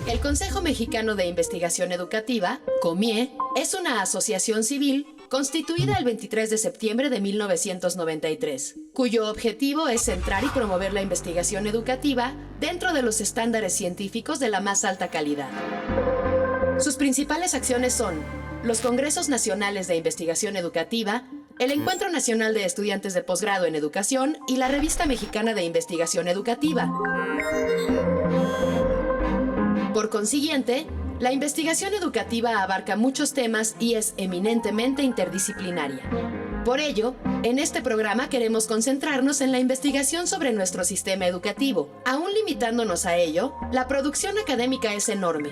El Consejo Mexicano de Investigación Educativa, COMIE, es una asociación civil constituida el 23 de septiembre de 1993, cuyo objetivo es centrar y promover la investigación educativa dentro de los estándares científicos de la más alta calidad. Sus principales acciones son los Congresos Nacionales de Investigación Educativa, el Encuentro Nacional de Estudiantes de Posgrado en Educación y la Revista Mexicana de Investigación Educativa. Por consiguiente, la investigación educativa abarca muchos temas y es eminentemente interdisciplinaria. Por ello, en este programa queremos concentrarnos en la investigación sobre nuestro sistema educativo. Aún limitándonos a ello, la producción académica es enorme.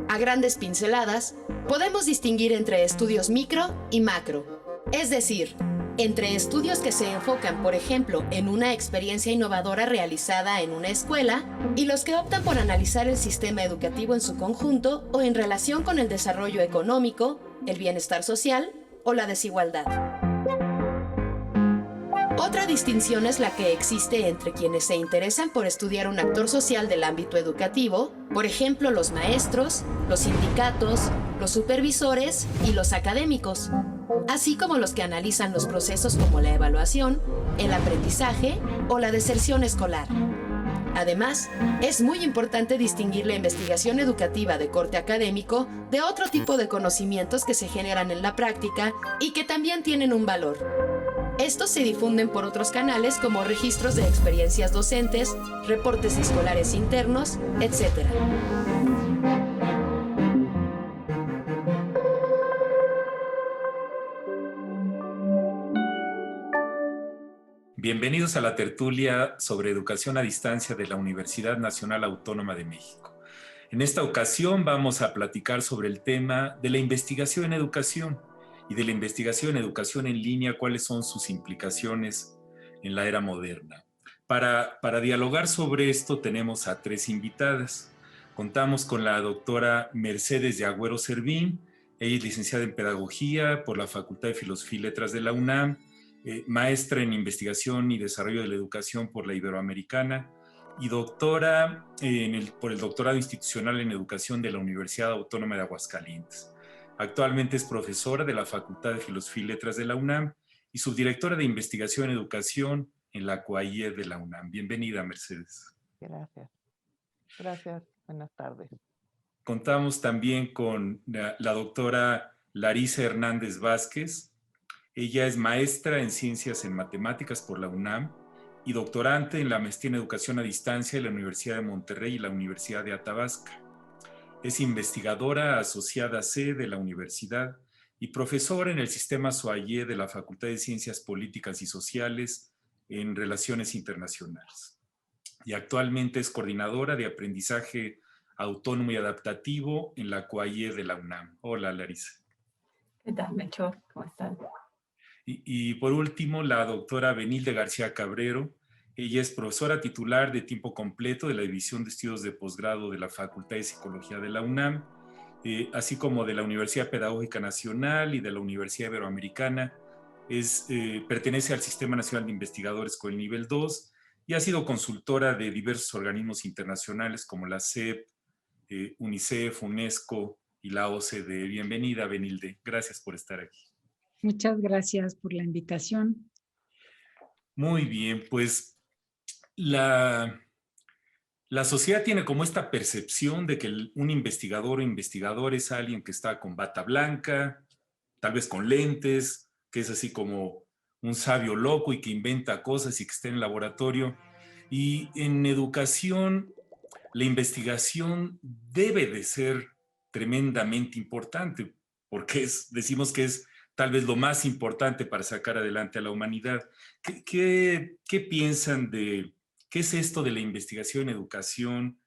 A grandes pinceladas, podemos distinguir entre estudios micro y macro, es decir, entre estudios que se enfocan, por ejemplo, en una experiencia innovadora realizada en una escuela y los que optan por analizar el sistema educativo en su conjunto o en relación con el desarrollo económico, el bienestar social o la desigualdad. Otra distinción es la que existe entre quienes se interesan por estudiar un actor social del ámbito educativo, por ejemplo, los maestros, los sindicatos, los supervisores y los académicos, así como los que analizan los procesos como la evaluación, el aprendizaje o la deserción escolar. Además, es muy importante distinguir la investigación educativa de corte académico de otro tipo de conocimientos que se generan en la práctica y que también tienen un valor. Estos se difunden por otros canales como registros de experiencias docentes, reportes escolares internos, etc. Bienvenidos a la tertulia sobre educación a distancia de la Universidad Nacional Autónoma de México. En esta ocasión vamos a platicar sobre el tema de la investigación en educación y de la investigación en educación en línea, cuáles son sus implicaciones en la era moderna. Para dialogar sobre esto tenemos a tres invitadas. Contamos con la doctora Mercedes de Agüero Servín. Ella es licenciada en Pedagogía por la Facultad de Filosofía y Letras de la UNAM, maestra en Investigación y Desarrollo de la Educación por la Iberoamericana y doctora por el Doctorado Institucional en Educación de la Universidad Autónoma de Aguascalientes. Actualmente es profesora de la Facultad de Filosofía y Letras de la UNAM y subdirectora de Investigación en Educación en la COAIE de la UNAM. Bienvenida, Mercedes. Gracias. Gracias. Buenas tardes. Contamos también con la doctora Larisa Hernández Vázquez. Ella es maestra en Ciencias en Matemáticas por la UNAM y doctorante en la Maestría en Educación a Distancia de la Universidad de Monterrey y la Universidad de Athabasca. Es investigadora asociada C de la universidad y profesora en el sistema SOAIE de la Facultad de Ciencias Políticas y Sociales en Relaciones Internacionales. Y actualmente es coordinadora de aprendizaje autónomo y adaptativo en la COAIE de la UNAM. Hola, Larisa. ¿Qué tal, Melchor? ¿Cómo estás? Y por último, la doctora Benilde García Cabrero. Ella es profesora titular de tiempo completo de la División de Estudios de Posgrado de la Facultad de Psicología de la UNAM, así como de la Universidad Pedagógica Nacional y de la Universidad Iberoamericana. Pertenece al Sistema Nacional de Investigadores con el nivel 2 y ha sido consultora de diversos organismos internacionales como la CEP, UNICEF, UNESCO y la OCDE. Bienvenida, Benilde. Gracias por estar aquí. Muchas gracias por la invitación. Muy bien, pues la sociedad tiene como esta percepción de que un investigador o investigador es alguien que está con bata blanca, tal vez con lentes, que es así como un sabio loco y que inventa cosas y que está en el laboratorio. Y en educación, la investigación debe de ser tremendamente importante, porque decimos que es tal vez lo más importante para sacar adelante a la humanidad. ¿Qué piensan de qué es esto de la investigación en educación?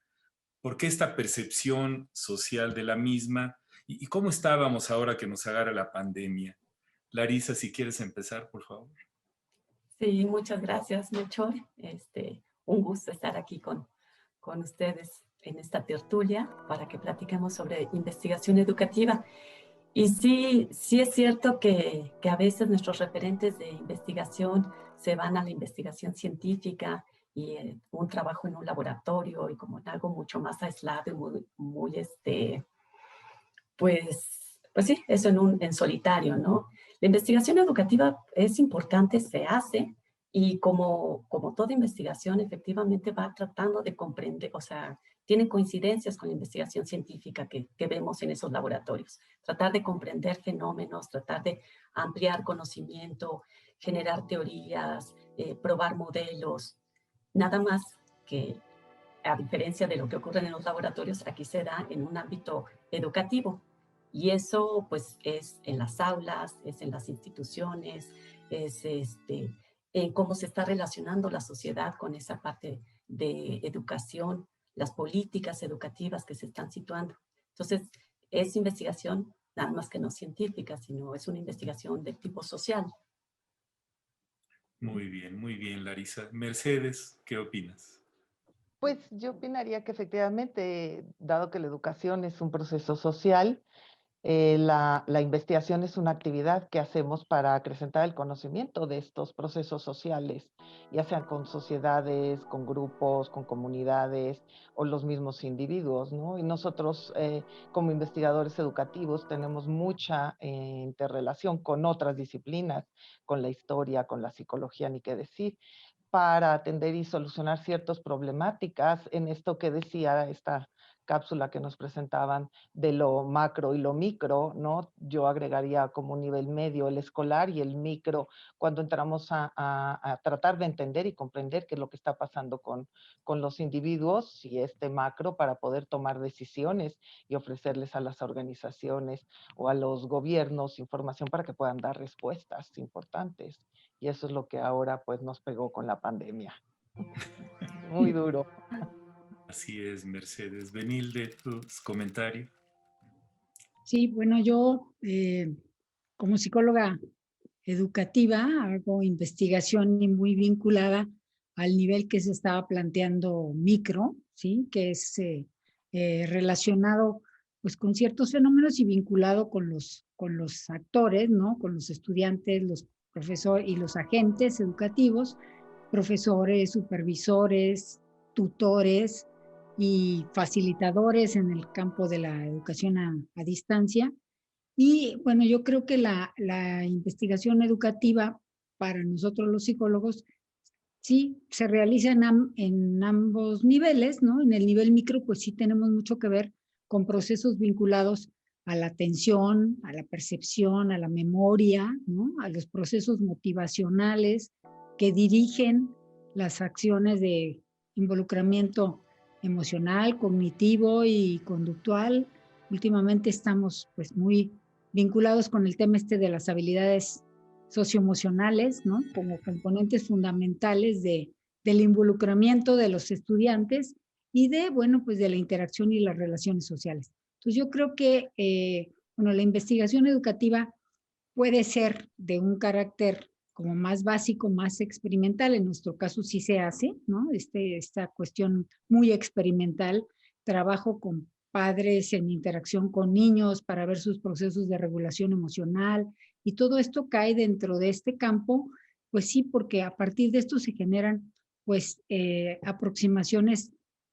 ¿Por qué esta percepción social de la misma? ¿Y cómo estábamos ahora que nos agarra la pandemia? Larisa, si quieres empezar, por favor. Sí, muchas gracias, Melchor. Un gusto estar aquí con ustedes en esta tertulia para que platiquemos sobre investigación educativa. Y sí, sí es cierto que a veces nuestros referentes de investigación se van a la investigación científica y un trabajo en un laboratorio y como en algo mucho más aislado y pues sí, eso en solitario, ¿no? La investigación educativa es importante, se hace, y como toda investigación, efectivamente va tratando de comprender, o sea, tiene coincidencias con la investigación científica que vemos en esos laboratorios. Tratar de comprender fenómenos, tratar de ampliar conocimiento, generar teorías, probar modelos, nada más que a diferencia de lo que ocurre en los laboratorios, aquí se da en un ámbito educativo. Y eso pues es en las aulas, es en las instituciones, es en cómo se está relacionando la sociedad con esa parte de educación, las políticas educativas que se están situando. Entonces, es investigación nada más que no científica, sino es una investigación de tipo social. Muy bien, Larisa. Mercedes, ¿qué opinas? Pues yo opinaría que efectivamente, dado que la educación es un proceso social, la investigación es una actividad que hacemos para acrecentar el conocimiento de estos procesos sociales, ya sean con sociedades, con grupos, con comunidades o los mismos individuos, ¿no? Y nosotros, como investigadores educativos, tenemos mucha interrelación con otras disciplinas, con la historia, con la psicología, ni qué decir, para atender y solucionar ciertas problemáticas en esto que decía esta cápsula que nos presentaban de lo macro y lo micro, ¿no? Yo agregaría como un nivel medio el escolar y el micro cuando entramos a tratar de entender y comprender qué es lo que está pasando con los individuos y este macro para poder tomar decisiones y ofrecerles a las organizaciones o a los gobiernos información para que puedan dar respuestas importantes. Y eso es lo que ahora pues nos pegó con la pandemia. Muy duro. Así es, Mercedes. Benilde, tus comentarios. Sí, bueno, yo como psicóloga educativa hago investigación y muy vinculada al nivel que se estaba planteando micro, ¿sí? Que es relacionado pues con ciertos fenómenos y vinculado con los actores, ¿no? Con los estudiantes, los profesores y los agentes educativos, profesores, supervisores, tutores y facilitadores en el campo de la educación a distancia. Y bueno, yo creo que la investigación educativa para nosotros los psicólogos sí se realiza en ambos niveles, ¿no? En el nivel micro, pues sí tenemos mucho que ver con procesos vinculados a la atención, a la percepción, a la memoria, ¿no? A los procesos motivacionales que dirigen las acciones de involucramiento emocional, cognitivo y conductual. Últimamente estamos pues muy vinculados con el tema de las habilidades socioemocionales, ¿no? Como componentes fundamentales del involucramiento de los estudiantes y bueno, pues de la interacción y las relaciones sociales. Entonces yo creo que, bueno, la investigación educativa puede ser de un carácter como más básico, más experimental. En nuestro caso sí se hace, ¿no? Esta cuestión muy experimental, trabajo con padres en interacción con niños para ver sus procesos de regulación emocional y todo esto cae dentro de este campo, pues sí, porque a partir de esto se generan pues aproximaciones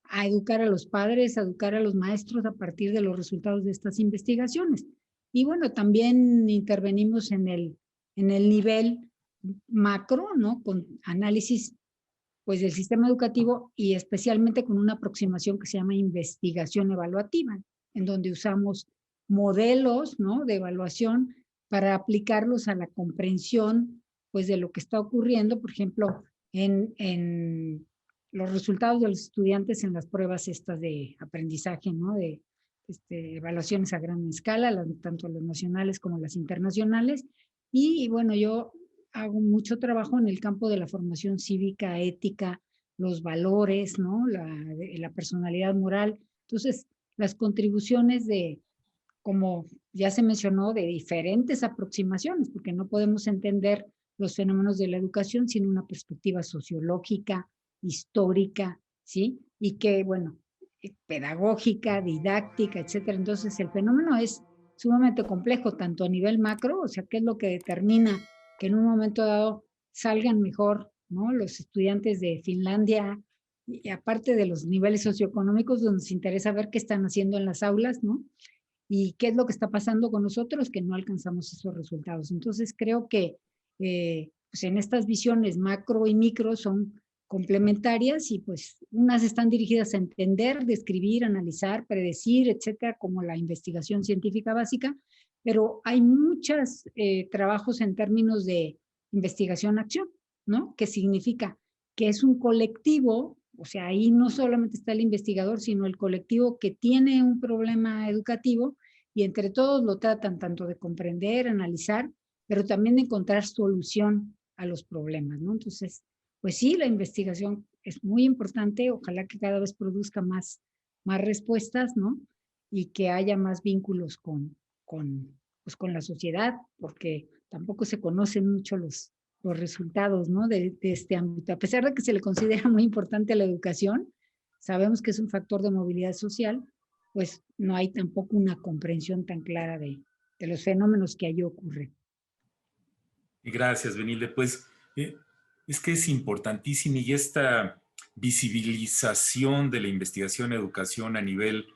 a educar a los padres, a educar a los maestros a partir de los resultados de estas investigaciones. Y bueno, también intervenimos en el nivel macro, ¿no? Con análisis pues del sistema educativo y especialmente con una aproximación que se llama investigación evaluativa, en donde usamos modelos, ¿no? De evaluación para aplicarlos a la comprensión pues de lo que está ocurriendo, por ejemplo, en los resultados de los estudiantes en las pruebas estas de aprendizaje, ¿no? De evaluaciones a gran escala, tanto las nacionales como las internacionales. Y bueno, yo hago mucho trabajo en el campo de la formación cívica, ética, los valores, ¿no? La personalidad moral. Entonces, las contribuciones como ya se mencionó, de diferentes aproximaciones, porque no podemos entender los fenómenos de la educación sin una perspectiva sociológica, histórica, ¿sí? Y que, bueno, pedagógica, didáctica, etcétera. Entonces, el fenómeno es sumamente complejo, tanto a nivel macro, o sea, qué es lo que determina que en un momento dado salgan mejor, ¿no? Los estudiantes de Finlandia, y aparte de los niveles socioeconómicos, donde nos interesa ver qué están haciendo en las aulas, ¿no? Y qué es lo que está pasando con nosotros que no alcanzamos esos resultados. Entonces, creo que pues en estas visiones macro y micro son complementarias y pues unas están dirigidas a entender, describir, analizar, predecir, etcétera, como la investigación científica básica, pero hay muchos trabajos en términos de investigación-acción, ¿no? Que significa que es un colectivo, o sea, ahí no solamente está el investigador, sino el colectivo que tiene un problema educativo y entre todos lo tratan tanto de comprender, analizar, pero también de encontrar solución a los problemas, ¿no? Entonces, pues sí, la investigación es muy importante, ojalá que cada vez produzca más respuestas, ¿no? Y que haya más vínculos pues con la sociedad, porque tampoco se conocen mucho los resultados, ¿no? De este ámbito. A pesar de que se le considera muy importante la educación, sabemos que es un factor de movilidad social, pues no hay tampoco una comprensión tan clara de los fenómenos que allí ocurren. Y gracias, Benilde. Pues es que es importantísimo y esta visibilización de la investigación en educación a nivel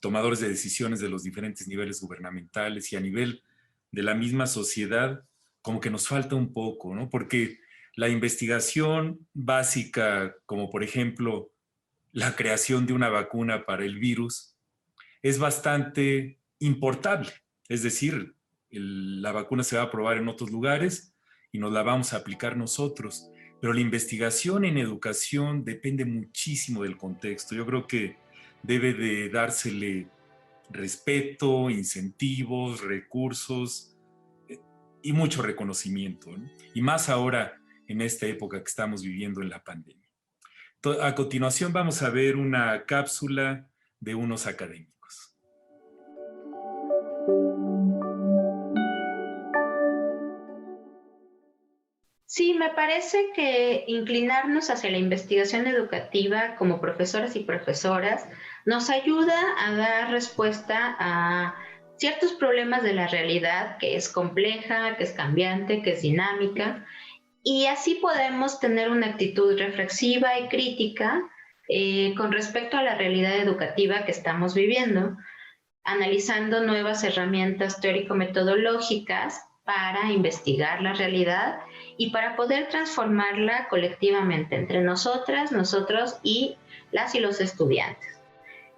tomadores de decisiones de los diferentes niveles gubernamentales y a nivel de la misma sociedad, como que nos falta un poco, ¿no? Porque la investigación básica, como por ejemplo la creación de una vacuna para el virus, es bastante importable. Es decir, la vacuna se va a probar en otros lugares y nos la vamos a aplicar nosotros. Pero la investigación en educación depende muchísimo del contexto. Yo creo que debe de dársele respeto, incentivos, recursos y mucho reconocimiento, ¿no? Y más ahora en esta época que estamos viviendo en la pandemia. A continuación vamos a ver una cápsula de unos académicos. Sí, me parece que inclinarnos hacia la investigación educativa como profesoras y profesoras nos ayuda a dar respuesta a ciertos problemas de la realidad que es compleja, que es cambiante, que es dinámica, y así podemos tener una actitud reflexiva y crítica con respecto a la realidad educativa que estamos viviendo, analizando nuevas herramientas teórico-metodológicas para investigar la realidad y para poder transformarla colectivamente entre nosotras, nosotros y las y los estudiantes.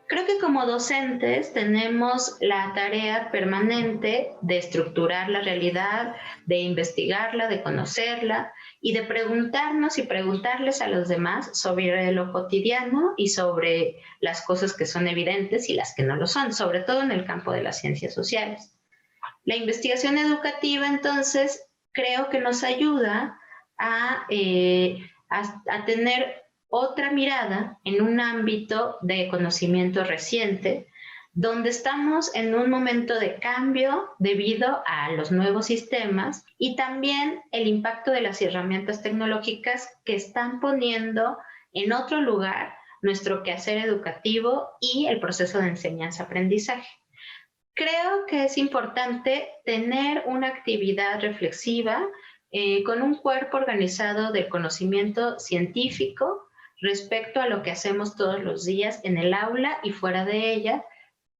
Creo que como docentes tenemos la tarea permanente de estructurar la realidad, de investigarla, de conocerla y de preguntarnos y preguntarles a los demás sobre lo cotidiano y sobre las cosas que son evidentes y las que no lo son, sobre todo en el campo de las ciencias sociales. La investigación educativa, entonces, creo que nos ayuda a tener otra mirada en un ámbito de conocimiento reciente, donde estamos en un momento de cambio debido a los nuevos sistemas y también el impacto de las herramientas tecnológicas que están poniendo en otro lugar nuestro quehacer educativo y el proceso de enseñanza-aprendizaje. Creo que es importante tener una actividad reflexiva con un cuerpo organizado del conocimiento científico respecto a lo que hacemos todos los días en el aula y fuera de ella,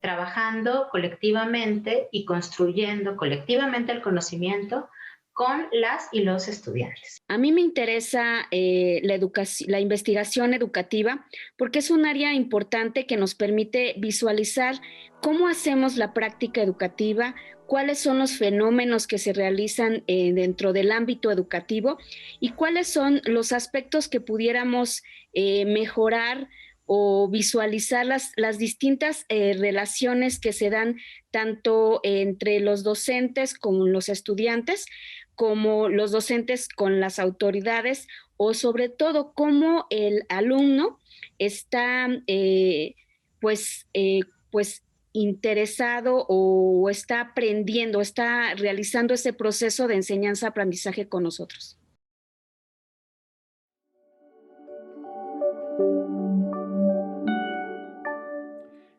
trabajando colectivamente y construyendo colectivamente el conocimiento con las y los estudiantes. A mí me interesa la investigación educativa porque es un área importante que nos permite visualizar cómo hacemos la práctica educativa, cuáles son los fenómenos que se realizan dentro del ámbito educativo y cuáles son los aspectos que pudiéramos mejorar o visualizar las distintas relaciones que se dan tanto entre los docentes como los estudiantes, como los docentes con las autoridades o sobre todo cómo el alumno está pues interesado o está aprendiendo, está realizando ese proceso de enseñanza-aprendizaje con nosotros.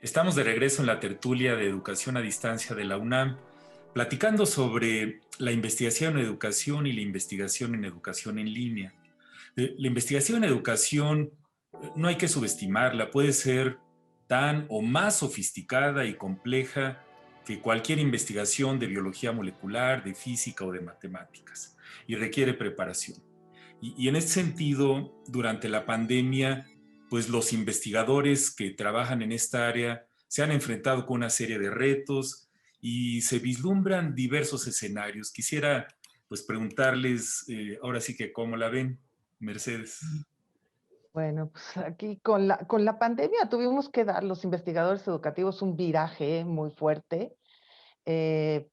Estamos de regreso en la tertulia de educación a distancia de la UNAM, platicando sobre la investigación en educación y la investigación en educación en línea. La investigación en educación no hay que subestimarla, puede ser tan o más sofisticada y compleja que cualquier investigación de biología molecular, de física o de matemáticas, y requiere preparación. Y en ese sentido, durante la pandemia, pues los investigadores que trabajan en esta área se han enfrentado con una serie de retos y se vislumbran diversos escenarios. Quisiera pues preguntarles, ahora sí que cómo la ven, Mercedes. Bueno, pues aquí con la pandemia tuvimos que dar los investigadores educativos un viraje muy fuerte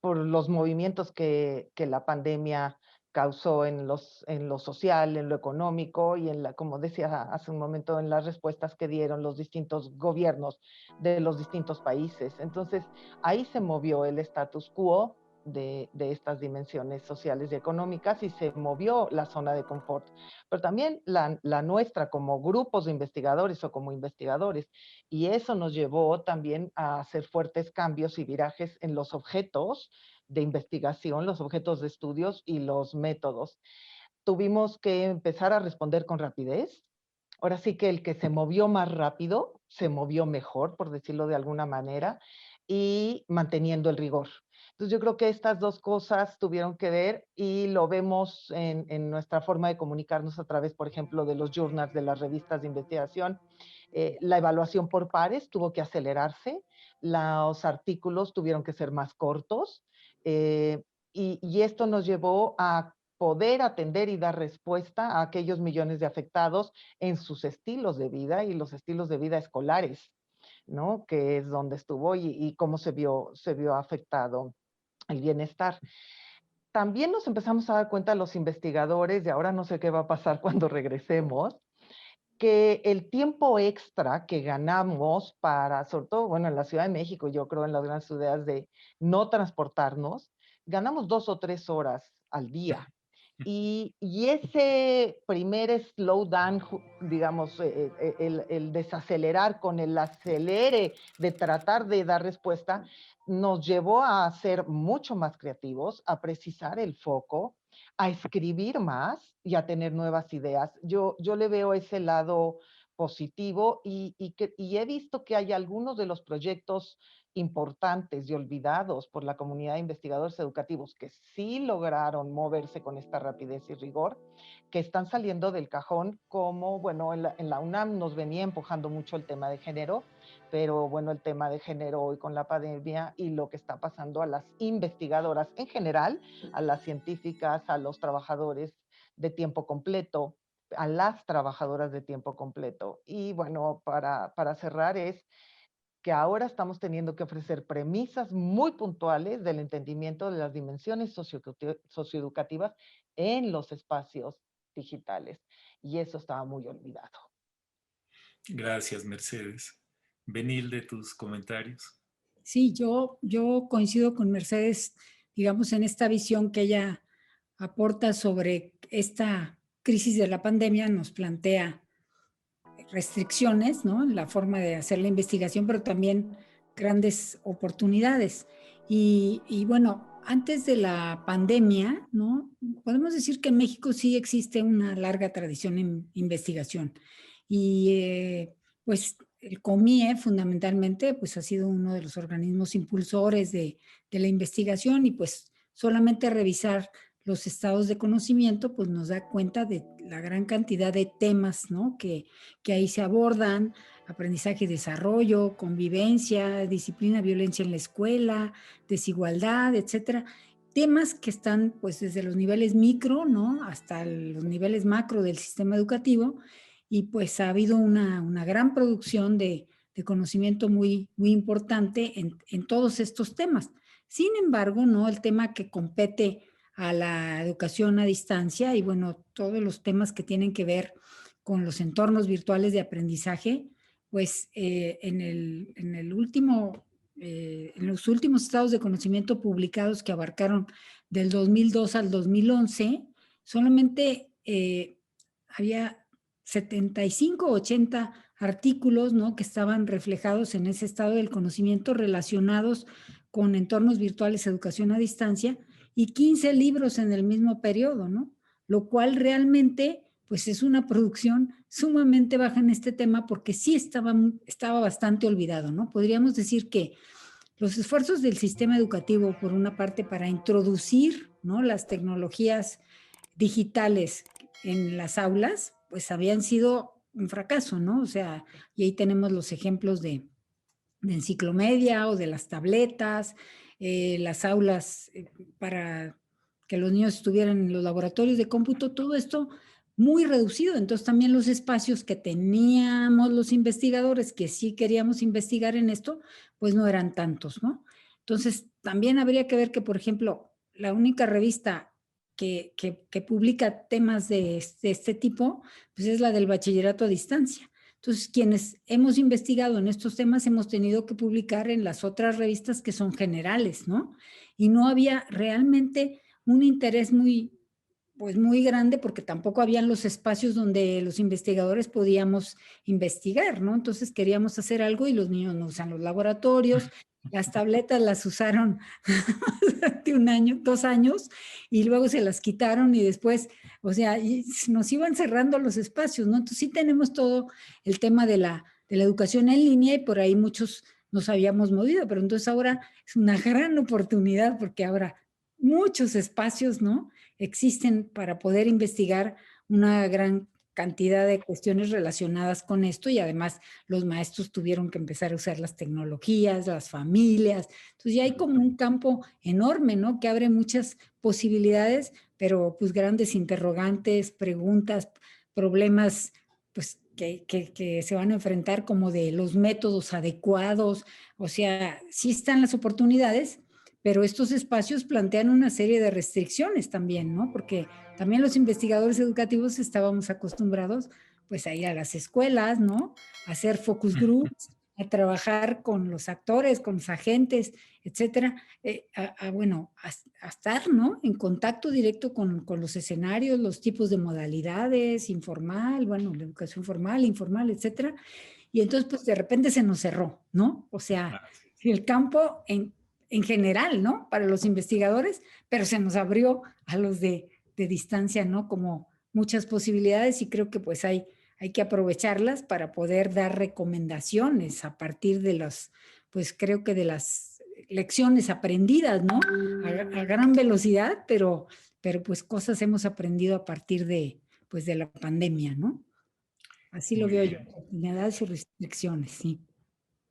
por los movimientos que la pandemia causó en lo social, en lo económico y como decía hace un momento, en las respuestas que dieron los distintos gobiernos de los distintos países. Entonces, ahí se movió el status quo de estas dimensiones sociales y económicas y se movió la zona de confort. Pero también la nuestra como grupos de investigadores o como investigadores. Y eso nos llevó también a hacer fuertes cambios y virajes en los objetos de investigación, los objetos de estudios y los métodos. Tuvimos que empezar a responder con rapidez. Ahora sí que el que se movió más rápido, se movió mejor, por decirlo de alguna manera, y manteniendo el rigor. Entonces yo creo que estas dos cosas tuvieron que ver y lo vemos en nuestra forma de comunicarnos a través, por ejemplo, de los journals, de las revistas de investigación. La evaluación por pares tuvo que acelerarse, los artículos tuvieron que ser más cortos y esto nos llevó a poder atender y dar respuesta a aquellos millones de afectados en sus estilos de vida y los estilos de vida escolares, ¿no? Que es donde estuvo y cómo se vio afectado el bienestar. También nos empezamos a dar cuenta los investigadores, y ahora no sé qué va a pasar cuando regresemos, que el tiempo extra que ganamos para, sobre todo, bueno, en la Ciudad de México, yo creo en las grandes ciudades de no transportarnos, ganamos 2 o 3 horas al día. Y ese primer slowdown, digamos, el desacelerar con el acelere de tratar de dar respuesta, nos llevó a ser mucho más creativos, a precisar el foco, a escribir más y a tener nuevas ideas. Yo le veo ese lado positivo y he visto que hay algunos de los proyectos importantes y olvidados por la comunidad de investigadores educativos que sí lograron moverse con esta rapidez y rigor, que están saliendo del cajón, como, bueno, en la UNAM nos venía empujando mucho el tema de género, pero bueno, el tema de género hoy con la pandemia y lo que está pasando a las investigadoras en general, a las científicas, a los trabajadores de tiempo completo, a las trabajadoras de tiempo completo. Y bueno, para cerrar es que ahora estamos teniendo que ofrecer premisas muy puntuales del entendimiento de las dimensiones socioeducativas en los espacios digitales. Y eso estaba muy olvidado. Gracias, Mercedes. Benilde, tus comentarios. Sí, yo coincido con Mercedes, digamos, en esta visión que ella aporta sobre esta crisis de la pandemia, nos plantea restricciones, ¿no? En la forma de hacer la investigación, pero también grandes oportunidades. Y bueno, antes de la pandemia, ¿no? Podemos decir que en México sí existe una larga tradición en investigación. Y pues el COMIE fundamentalmente pues ha sido uno de los organismos impulsores de la investigación y pues solamente revisar los estados de conocimiento pues nos da cuenta de la gran cantidad de temas, ¿no? que ahí se abordan: aprendizaje y desarrollo, convivencia, disciplina, violencia en la escuela, desigualdad, etcétera. Temas que están pues desde los niveles micro, ¿no? Hasta los niveles macro del sistema educativo, y pues ha habido una gran producción de conocimiento muy, muy importante en todos estos temas. Sin embargo, ¿no? El tema que compete a la educación a distancia y bueno, todos los temas que tienen que ver con los entornos virtuales de aprendizaje, pues en los últimos estados de conocimiento publicados que abarcaron del 2002 al 2011, solamente había 75 o 80 artículos, ¿no?, que estaban reflejados en ese estado del conocimiento relacionados con entornos virtuales, educación a distancia, y 15 libros en el mismo periodo, ¿no? Lo cual realmente pues es una producción sumamente baja en este tema porque sí estaba bastante olvidado, ¿no? Podríamos decir que los esfuerzos del sistema educativo, por una parte, para introducir, ¿no?, las tecnologías digitales en las aulas, pues habían sido un fracaso, ¿no? O sea, y ahí tenemos los ejemplos de enciclomedia o de las tabletas, las aulas para que los niños estuvieran en los laboratorios de cómputo, todo esto muy reducido. Entonces también los espacios que teníamos los investigadores que sí queríamos investigar en esto, pues no eran tantos, ¿no? Entonces también habría que ver que, por ejemplo, la única revista que publica temas de este tipo, pues es la del bachillerato a distancia. Entonces, quienes hemos investigado en estos temas hemos tenido que publicar en las otras revistas que son generales, ¿no? Y no había realmente un interés pues muy grande porque tampoco habían los espacios donde los investigadores podíamos investigar, ¿no? Entonces queríamos hacer algo y los niños no usan los laboratorios, las tabletas las usaron durante 1 año, 2 años, y luego se las quitaron y después, o sea, nos iban cerrando los espacios, ¿no? Entonces sí tenemos todo el tema de la educación en línea y por ahí muchos nos habíamos movido, pero entonces ahora es una gran oportunidad porque ahora muchos espacios, ¿no?, existen para poder investigar una gran cantidad de cuestiones relacionadas con esto y además los maestros tuvieron que empezar a usar las tecnologías, las familias. Entonces ya hay como un campo enorme, ¿no?, que abre muchas posibilidades, pero pues grandes interrogantes, preguntas, problemas, pues que se van a enfrentar como de los métodos adecuados. O sea, sí están las oportunidades, pero estos espacios plantean una serie de restricciones también, ¿no? Porque también los investigadores educativos estábamos acostumbrados pues a ir a las escuelas, ¿no?, a hacer focus groups, a trabajar con los actores, con los agentes, etcétera, a estar, ¿no?, en contacto directo con los escenarios, los tipos de modalidades, informal, bueno, la educación formal, informal, etcétera. Y entonces, pues de repente se nos cerró, ¿no? O sea, el campo en general, ¿no?, para los investigadores, pero se nos abrió a los de distancia, ¿no?, como muchas posibilidades y creo que pues hay que aprovecharlas para poder dar recomendaciones a partir de las, pues creo que de las lecciones aprendidas, ¿no?, a gran velocidad, pero pues cosas hemos aprendido a partir de, pues de la pandemia, ¿no? Así lo Muy veo yo, bien. oportunidades y restricciones, sí.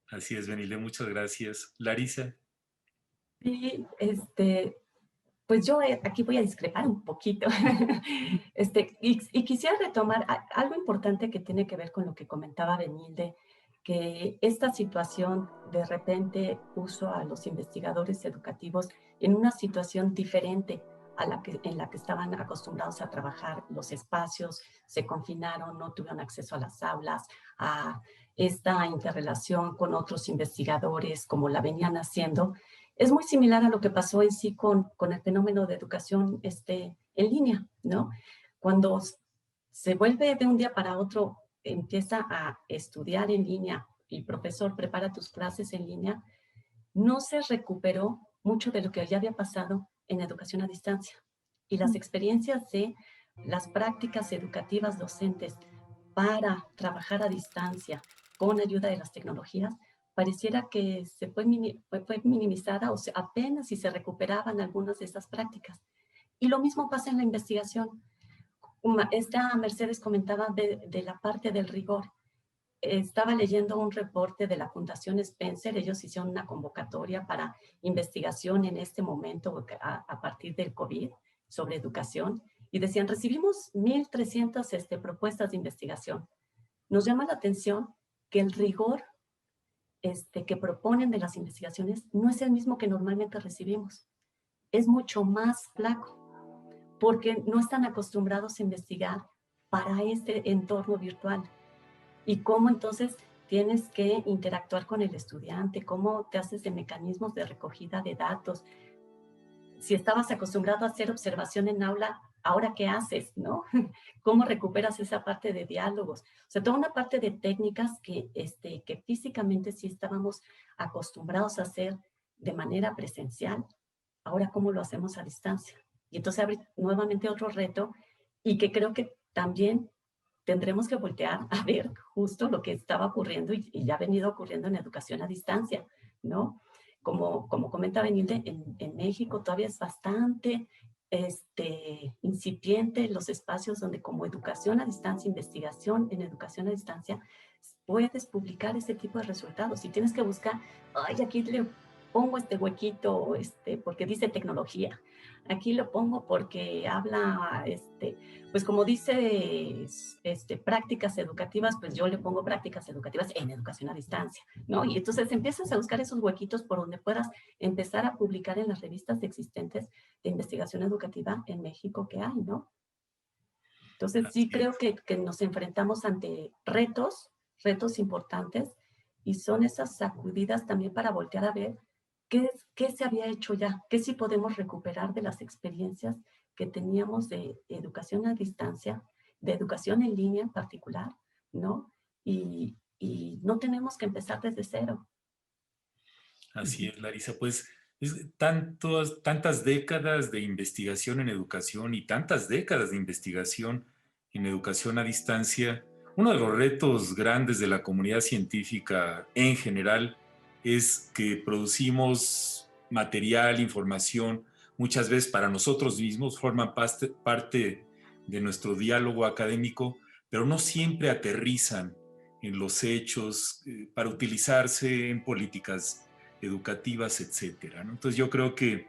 Así es, Benile, muchas gracias. Larisa. Sí, pues yo aquí voy a discrepar un poquito. Y quisiera retomar algo importante que tiene que ver con lo que comentaba Benilde, que esta situación de repente puso a los investigadores educativos en una situación diferente a en la que estaban acostumbrados a trabajar. Los espacios se confinaron, no tuvieron acceso a las aulas, a esta interrelación con otros investigadores como la venían haciendo. Es muy similar a lo que pasó en sí con el fenómeno de educación en línea, ¿no? Cuando se vuelve de un día para otro, empieza a estudiar en línea y el profesor prepara tus clases en línea, no se recuperó mucho de lo que ya había pasado en educación a distancia. Y las experiencias de las prácticas educativas docentes para trabajar a distancia con ayuda de las tecnologías pareciera que fue minimizada o apenas si se recuperaban algunas de esas prácticas. Y lo mismo pasa en la investigación. Esta Mercedes comentaba de la parte del rigor. Estaba leyendo un reporte de la Fundación Spencer. Ellos hicieron una convocatoria para investigación en este momento a partir del COVID sobre educación y decían, recibimos 1,300 propuestas de investigación. Nos llama la atención que el rigor que proponen de las investigaciones no es el mismo que normalmente recibimos. Es mucho más flaco, porque no están acostumbrados a investigar para este entorno virtual. Y cómo entonces tienes que interactuar con el estudiante, cómo te haces de mecanismos de recogida de datos. Si estabas acostumbrado a hacer observación en aula, ¿ahora qué haces, no? ¿Cómo recuperas esa parte de diálogos? O sea, toda una parte de técnicas que físicamente sí estábamos acostumbrados a hacer de manera presencial, ahora cómo lo hacemos a distancia. Y entonces abre nuevamente otro reto y que creo que también tendremos que voltear a ver justo lo que estaba ocurriendo y ya ha venido ocurriendo en educación a distancia, ¿no? Como comenta Benilde, en México todavía es bastante incipiente los espacios donde como educación a distancia, investigación en educación a distancia, puedes publicar ese tipo de resultados. Y tienes que buscar, ay, aquí le pongo este huequito porque dice tecnología. Aquí lo pongo porque habla, pues como dice prácticas educativas, pues yo le pongo prácticas educativas en educación a distancia, ¿no? Y entonces empiezas a buscar esos huequitos por donde puedas empezar a publicar en las revistas existentes de investigación educativa en México que hay, ¿no? Entonces sí creo que nos enfrentamos ante retos importantes y son esas sacudidas también para voltear a ver qué se había hecho ya, qué sí podemos recuperar de las experiencias que teníamos de educación a distancia, de educación en línea en particular, ¿no? Y no tenemos que empezar desde cero. Así es, Larisa, pues tantas décadas de investigación en educación y tantas décadas de investigación en educación a distancia. Uno de los retos grandes de la comunidad científica en general es que producimos material, información, muchas veces para nosotros mismos, forman parte de nuestro diálogo académico, pero no siempre aterrizan en los hechos para utilizarse en políticas educativas, etcétera, ¿no? Entonces yo creo que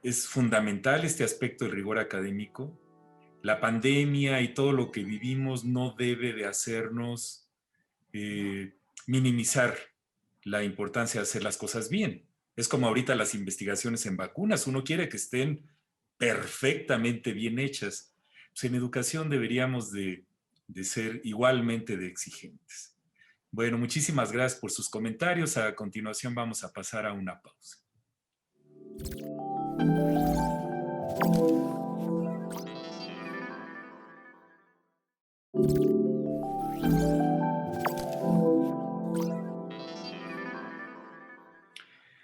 es fundamental este aspecto del rigor académico. La pandemia y todo lo que vivimos no debe de hacernos minimizar la importancia de hacer las cosas bien. Es como ahorita las investigaciones en vacunas, uno quiere que estén perfectamente bien hechas. Pues en educación deberíamos de ser igualmente de exigentes. Bueno, muchísimas gracias por sus comentarios. A continuación vamos a pasar a una pausa.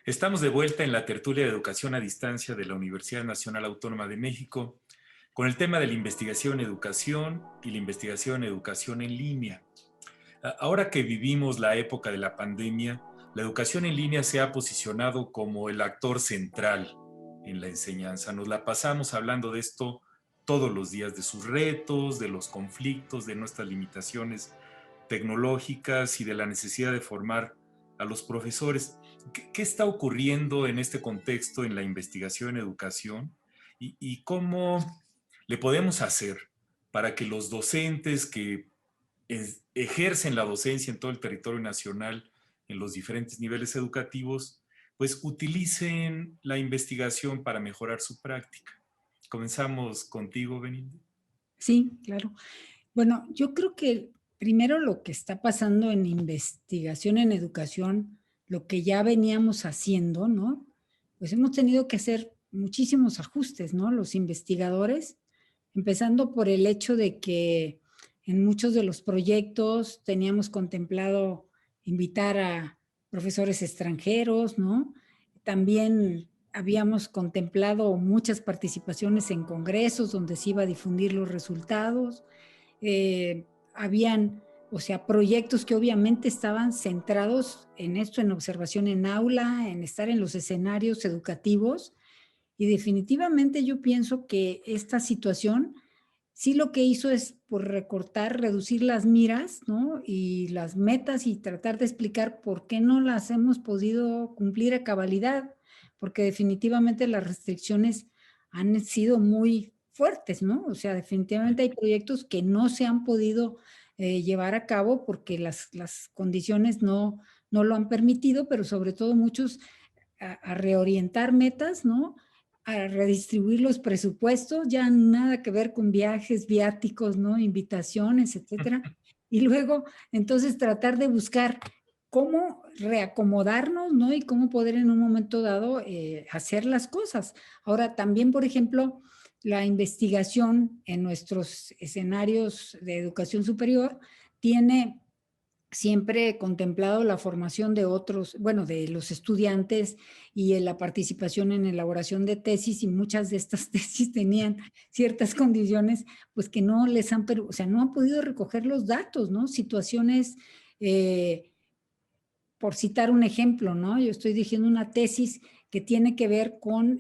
Estamos de vuelta en la tertulia de educación a distancia de la Universidad Nacional Autónoma de México con el tema de la investigación en educación y la investigación en educación en línea. Ahora que vivimos la época de la pandemia, la educación en línea se ha posicionado como el actor central en la enseñanza. Nos la pasamos hablando de esto todos los días, de sus retos, de los conflictos, de nuestras limitaciones tecnológicas y de la necesidad de formar a los profesores. ¿Qué está ocurriendo en este contexto en la investigación en educación? ¿Y cómo le podemos hacer para que los docentes que ejercen la docencia en todo el territorio nacional, en los diferentes niveles educativos, pues utilicen la investigación para mejorar su práctica? Comenzamos contigo, Benilde. Sí, claro. Bueno, yo creo que primero lo que está pasando en investigación en educación, lo que ya veníamos haciendo, ¿no? Pues hemos tenido que hacer muchísimos ajustes, ¿no? Los investigadores, empezando por el hecho de que en muchos de los proyectos teníamos contemplado invitar a profesores extranjeros, ¿no? También habíamos contemplado muchas participaciones en congresos donde se iba a difundir los resultados. Habían, o sea, proyectos que obviamente estaban centrados en esto, en observación en aula, en estar en los escenarios educativos. Y definitivamente yo pienso que esta situación sí lo que hizo es por recortar, reducir las miras, ¿no? Y las metas y tratar de explicar por qué no las hemos podido cumplir a cabalidad, porque definitivamente las restricciones han sido muy fuertes, ¿no? O sea, definitivamente hay proyectos que no se han podido llevar a cabo porque las condiciones no lo han permitido, pero sobre todo muchos a reorientar metas, ¿no? A redistribuir los presupuestos, ya nada que ver con viajes, viáticos, ¿no? Invitaciones, etcétera. Y luego, entonces, tratar de buscar cómo reacomodarnos, ¿no? Y cómo poder en un momento dado hacer las cosas. Ahora, también, por ejemplo, la investigación en nuestros escenarios de educación superior tiene siempre contemplado la formación de otros, bueno, de los estudiantes y en la participación en elaboración de tesis, y muchas de estas tesis tenían ciertas condiciones, pues que no les han, o sea, no han podido recoger los datos, ¿no? Situaciones, por citar un ejemplo, ¿no? Yo estoy dirigiendo una tesis que tiene que ver con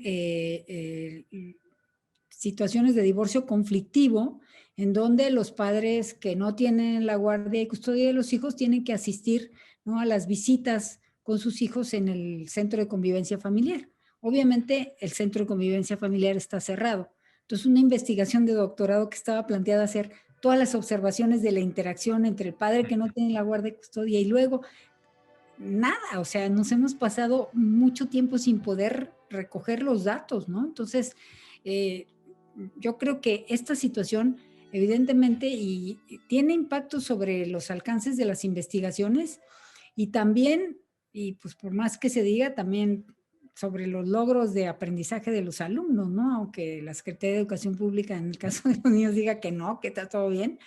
situaciones de divorcio conflictivo, en donde los padres que no tienen la guardia y custodia de los hijos tienen que asistir, ¿no?, a las visitas con sus hijos en el centro de convivencia familiar. Obviamente el centro de convivencia familiar está cerrado. Entonces, una investigación de doctorado que estaba planteada hacer todas las observaciones de la interacción entre el padre que no tiene la guardia y custodia y luego nada, o sea, nos hemos pasado mucho tiempo sin poder recoger los datos, ¿no? Entonces, yo creo que esta situación evidentemente y tiene impacto sobre los alcances de las investigaciones y también, y pues por más que se diga, también sobre los logros de aprendizaje de los alumnos, ¿no? Aunque la Secretaría de Educación Pública en el caso de los niños diga que no, que está todo bien.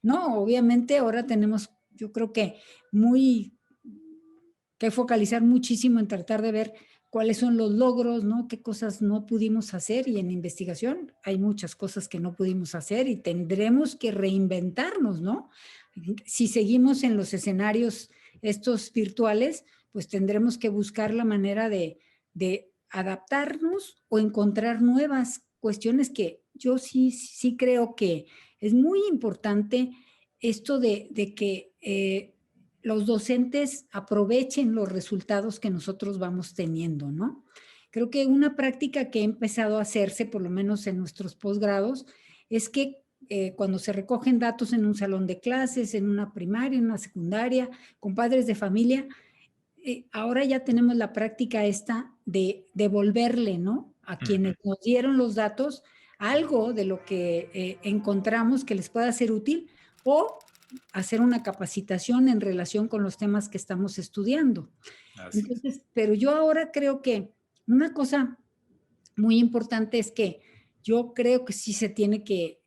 No, obviamente ahora tenemos, yo creo que que focalizar muchísimo en tratar de ver cuáles son los logros, ¿no? Qué cosas no pudimos hacer, y en investigación hay muchas cosas que no pudimos hacer y tendremos que reinventarnos, ¿no? Si seguimos en los escenarios estos virtuales, pues tendremos que buscar la manera de adaptarnos o encontrar nuevas cuestiones que yo sí creo que es muy importante esto de que los docentes aprovechen los resultados que nosotros vamos teniendo, ¿no? Creo que una práctica que ha empezado a hacerse, por lo menos en nuestros posgrados, es que cuando se recogen datos en un salón de clases, en una primaria, en una secundaria, con padres de familia, ahora ya tenemos la práctica esta de devolverle, ¿no?, a quienes nos dieron los datos algo de lo que encontramos que les pueda ser útil, o hacer una capacitación en relación con los temas que estamos estudiando. Entonces, pero yo ahora creo que una cosa muy importante es que yo creo que sí se tiene que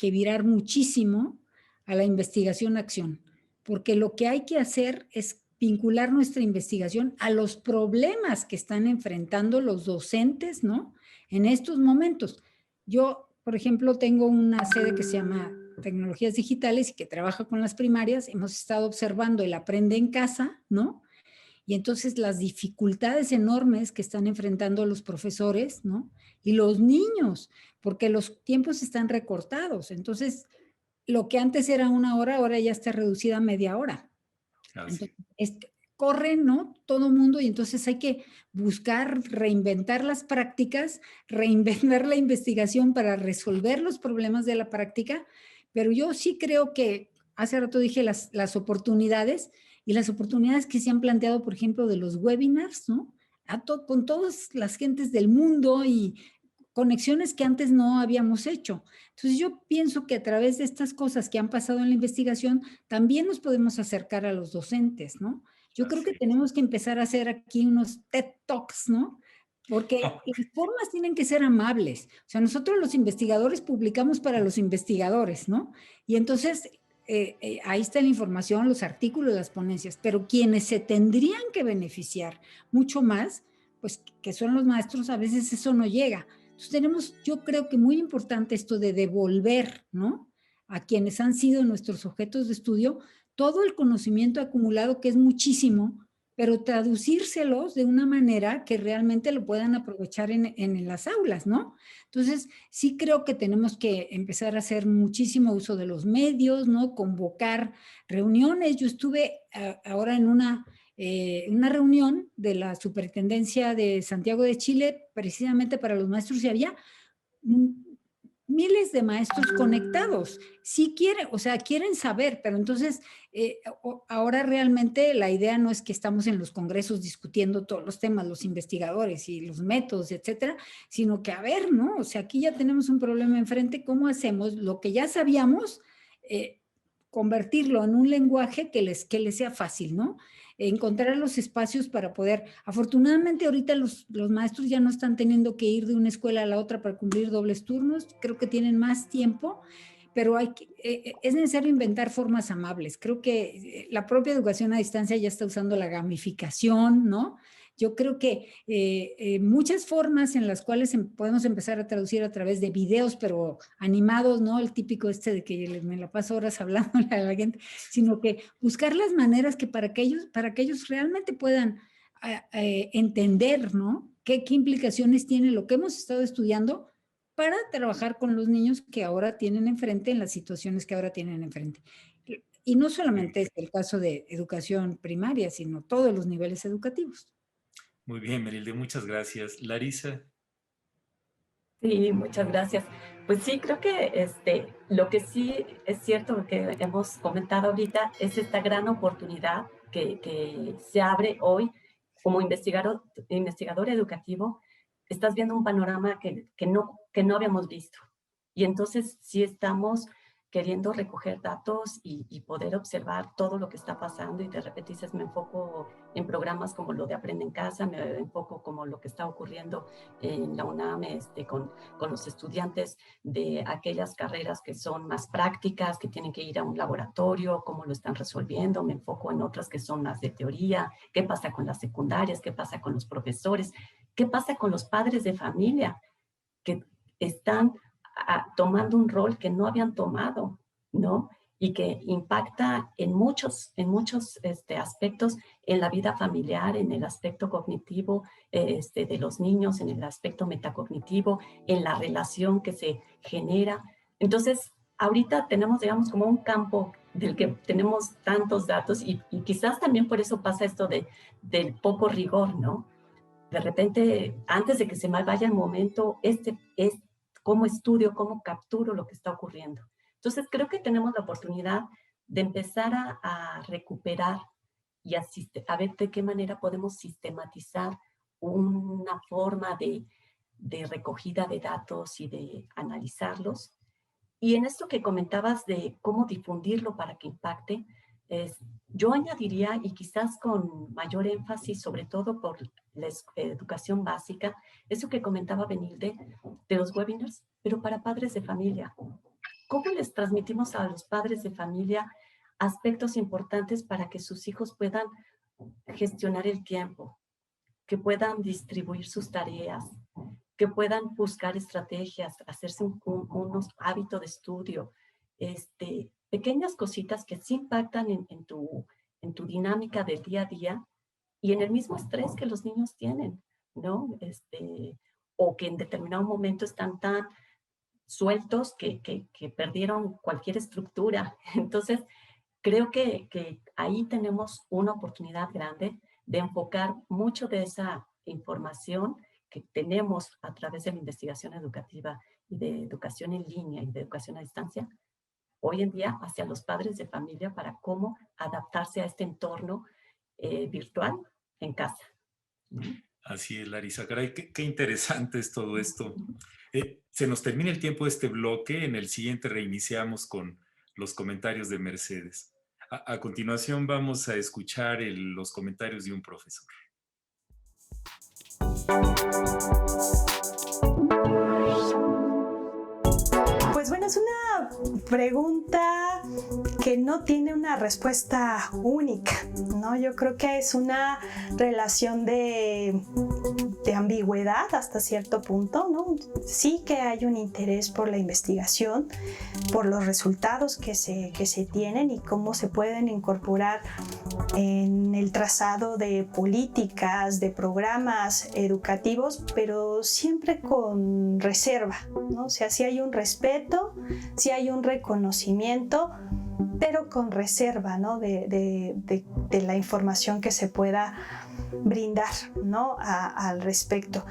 virar muchísimo a la investigación-acción, porque lo que hay que hacer es vincular nuestra investigación a los problemas que están enfrentando los docentes, ¿no?, en estos momentos. Yo, por ejemplo, tengo una sede que se llama Tecnologías Digitales y que trabaja con las primarias. Hemos estado observando el aprende en casa, ¿no? Y entonces las dificultades enormes que están enfrentando los profesores, ¿no?, y los niños, porque los tiempos están recortados. Entonces, lo que antes era 1 hora, ahora ya está reducida a media hora. Entonces, corren, ¿no?, todo mundo, y entonces hay que buscar reinventar las prácticas, reinventar la investigación para resolver los problemas de la práctica. Pero yo sí creo que, hace rato dije las oportunidades, y las oportunidades que se han planteado, por ejemplo, de los webinars, ¿no?, con todas las gentes del mundo y conexiones que antes no habíamos hecho. Entonces yo pienso que a través de estas cosas que han pasado en la investigación, también nos podemos acercar a los docentes, ¿no? Yo creo que tenemos que empezar a hacer aquí unos TED Talks, ¿no? Porque las formas tienen que ser amables. O sea, nosotros los investigadores publicamos para los investigadores, ¿no? Y entonces ahí está la información, los artículos, las ponencias, pero quienes se tendrían que beneficiar mucho más, pues que son los maestros, a veces eso no llega. Entonces tenemos, yo creo que muy importante esto de devolver, ¿no?, a quienes han sido nuestros objetos de estudio todo el conocimiento acumulado, que es muchísimo, pero traducírselos de una manera que realmente lo puedan aprovechar en las aulas, ¿no? Entonces, sí creo que tenemos que empezar a hacer muchísimo uso de los medios, ¿no?, convocar reuniones. Yo estuve ahora en una reunión de la Superintendencia de Santiago de Chile, precisamente para los maestros, y había miles de maestros conectados. Sí quieren, o sea, quieren saber, pero entonces ahora realmente la idea no es que estamos en los congresos discutiendo todos los temas, los investigadores y los métodos, etcétera, sino que, a ver, ¿no? O sea, aquí ya tenemos un problema enfrente. ¿Cómo hacemos lo que ya sabíamos, convertirlo en un lenguaje que les sea fácil, ¿no? encontrar los espacios para poder, afortunadamente ahorita los maestros ya no están teniendo que ir de una escuela a la otra para cumplir dobles turnos, creo que tienen más tiempo, pero es necesario inventar formas amables. Creo que la propia educación a distancia ya está usando la gamificación, ¿no? Yo creo que muchas formas en las cuales podemos empezar a traducir a través de videos, pero animados, ¿no? El típico de que me la paso horas hablando a la gente, sino que buscar las maneras que para que ellos realmente puedan entender, ¿no? ¿Qué implicaciones tiene lo que hemos estado estudiando para trabajar con los niños que ahora tienen enfrente en las situaciones que ahora tienen enfrente? Y no solamente es el caso de educación primaria, sino todos los niveles educativos. Muy bien, Merilde, muchas gracias. Larisa. Sí, muchas gracias. Pues sí, creo que lo que sí es cierto, lo que hemos comentado ahorita, es esta gran oportunidad que se abre hoy como investigador educativo. Estás viendo un panorama que no habíamos visto. Y entonces sí estamos queriendo recoger datos y poder observar todo lo que está pasando, y de repente dices, me enfoco en programas como lo de Aprende en Casa, me enfoco como lo que está ocurriendo en la UNAM con los estudiantes de aquellas carreras que son más prácticas, que tienen que ir a un laboratorio, cómo lo están resolviendo, me enfoco en otras que son más de teoría, qué pasa con las secundarias, qué pasa con los profesores, qué pasa con los padres de familia que están tomando un rol que no habían tomado, ¿no? Y que impacta en muchos aspectos en la vida familiar, en el aspecto cognitivo de los niños, en el aspecto metacognitivo, en la relación que se genera. Entonces, ahorita tenemos, digamos, como un campo del que tenemos tantos datos y quizás también por eso pasa esto del poco rigor, ¿no? De repente, antes de que se me vaya el momento, es cómo estudio, cómo capturo lo que está ocurriendo. Entonces, creo que tenemos la oportunidad de empezar a recuperar y a ver de qué manera podemos sistematizar una forma de recogida de datos y de analizarlos. Y en esto que comentabas de cómo difundirlo para que impacte, yo añadiría, y quizás con mayor énfasis, sobre todo por la educación básica, eso que comentaba Benilde, de los webinars, pero para padres de familia. ¿Cómo les transmitimos a los padres de familia aspectos importantes para que sus hijos puedan gestionar el tiempo, que puedan distribuir sus tareas, que puedan buscar estrategias, hacerse unos hábitos de estudio, pequeñas cositas que sí impactan en tu dinámica del día a día y en el mismo estrés que los niños tienen, ¿no? O que en determinado momento están tan sueltos que perdieron cualquier estructura. Entonces, creo que ahí tenemos una oportunidad grande de enfocar mucho de esa información que tenemos a través de la investigación educativa y de educación en línea y de educación a distancia, hoy en día hacia los padres de familia para cómo adaptarse a este entorno virtual en casa. Así es, Larisa. Caray, qué interesante es todo esto. Se nos termina el tiempo de este bloque. En el siguiente reiniciamos con los comentarios de Mercedes. A continuación vamos a escuchar los comentarios de un profesor. Pues bueno, es una pregunta que no tiene una respuesta única, ¿no? Yo creo que es una relación de ambigüedad hasta cierto punto, ¿no? Sí que hay un interés por la investigación, por los resultados que se tienen y cómo se pueden incorporar en el trazado de políticas, de programas educativos, pero siempre con reserva, ¿no? O sea, sí hay un respeto, sí hay un reconocimiento, pero con reserva, ¿no? de la información que se pueda brindar, ¿no? al respecto.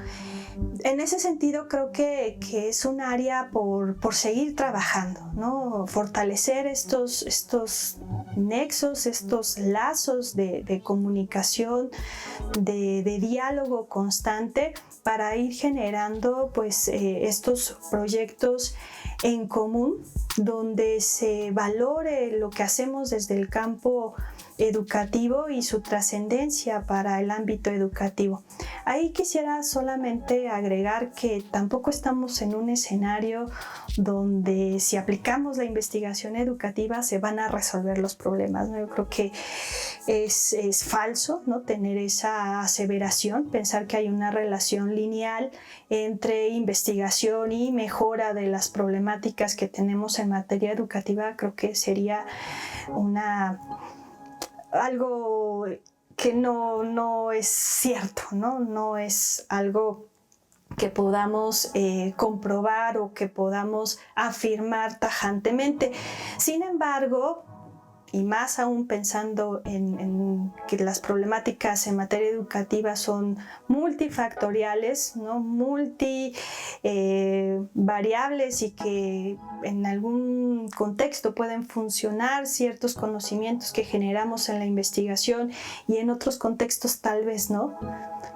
En ese sentido, creo que es un área por seguir trabajando, ¿no? Fortalecer estos nexos, estos lazos de comunicación, de diálogo constante para ir generando pues, estos proyectos en común donde se valore lo que hacemos desde el campo educativo y su trascendencia para el ámbito educativo. Ahí quisiera solamente agregar que tampoco estamos en un escenario donde si aplicamos la investigación educativa se van a resolver los problemas, ¿no? Yo creo que es falso, ¿no?, tener esa aseveración, pensar que hay una relación lineal entre investigación y mejora de las problemáticas que tenemos en materia educativa. Creo que sería algo que no es cierto, ¿no? No es algo que podamos comprobar o que podamos afirmar tajantemente. Sin embargo, y más aún pensando en que las problemáticas en materia educativa son multifactoriales, ¿no?, multivariables, y que en algún contexto pueden funcionar ciertos conocimientos que generamos en la investigación y en otros contextos tal vez no.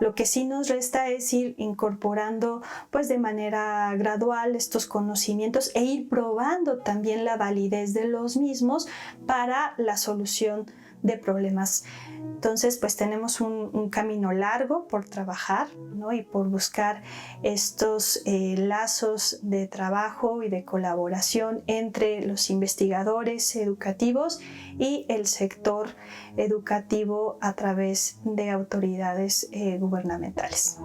Lo que sí nos resta es ir incorporando pues de manera gradual estos conocimientos e ir probando también la validez de los mismos para la solución de problemas. Entonces, pues tenemos un camino largo por trabajar, ¿no?, y por buscar estos lazos de trabajo y de colaboración entre los investigadores educativos y el sector educativo a través de autoridades gubernamentales.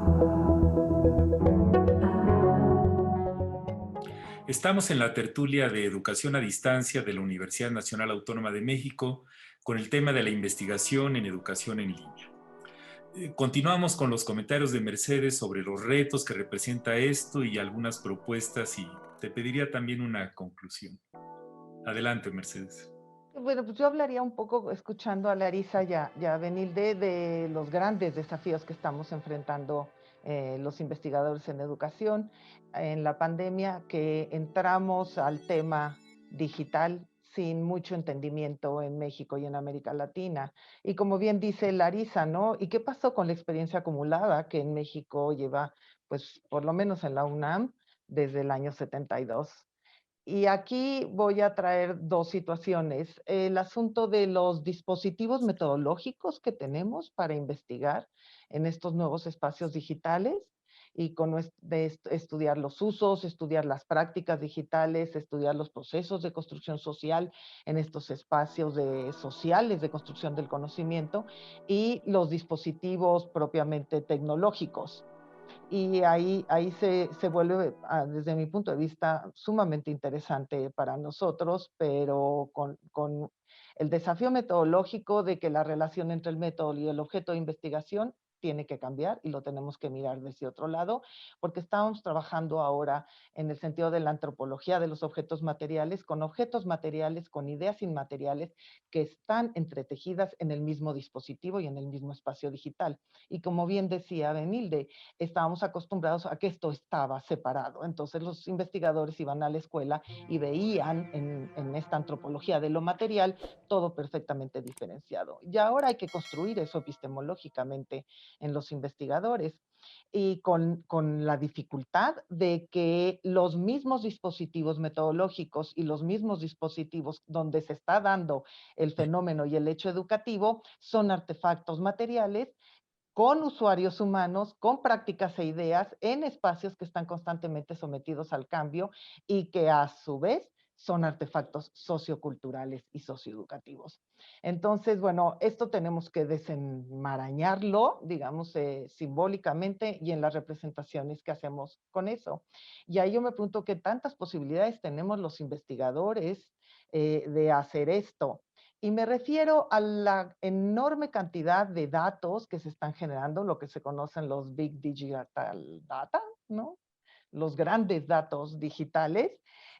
Estamos en la tertulia de Educación a Distancia de la Universidad Nacional Autónoma de México con el tema de la investigación en educación en línea. Continuamos con los comentarios de Mercedes sobre los retos que representa esto y algunas propuestas, y te pediría también una conclusión. Adelante, Mercedes. Bueno, pues yo hablaría un poco, escuchando a Larisa y a Benilde, de los grandes desafíos que estamos enfrentando los investigadores en educación en la pandemia, que entramos al tema digital sin mucho entendimiento en México y en América Latina. Y como bien dice Larisa, ¿no? ¿Y qué pasó con la experiencia acumulada que en México lleva, pues, por lo menos en la UNAM, desde el año 72? Y aquí voy a traer dos situaciones. El asunto de los dispositivos metodológicos que tenemos para investigar en estos nuevos espacios digitales, y estudiar los usos, estudiar las prácticas digitales, estudiar los procesos de construcción social en estos espacios sociales de construcción del conocimiento, y los dispositivos propiamente tecnológicos. Y ahí se vuelve, desde mi punto de vista, sumamente interesante para nosotros, pero con el desafío metodológico de que la relación entre el método y el objeto de investigación tiene que cambiar, y lo tenemos que mirar desde otro lado, porque estamos trabajando ahora en el sentido de la antropología de los objetos materiales, con ideas inmateriales que están entretejidas en el mismo dispositivo y en el mismo espacio digital. Y como bien decía Benilde, estábamos acostumbrados a que esto estaba separado. Entonces los investigadores iban a la escuela y veían en esta antropología de lo material todo perfectamente diferenciado. Y ahora hay que construir eso epistemológicamente en los investigadores, y con la dificultad de que los mismos dispositivos metodológicos y los mismos dispositivos donde se está dando el fenómeno y el hecho educativo son artefactos materiales con usuarios humanos, con prácticas e ideas en espacios que están constantemente sometidos al cambio, y que a su vez son artefactos socioculturales y socioeducativos. Entonces, bueno, esto tenemos que desenmarañarlo, digamos, simbólicamente, y en las representaciones que hacemos con eso. Y ahí yo me pregunto qué tantas posibilidades tenemos los investigadores de hacer esto. Y me refiero a la enorme cantidad de datos que se están generando, lo que se conocen los Big Digital Data, ¿no? Los grandes datos digitales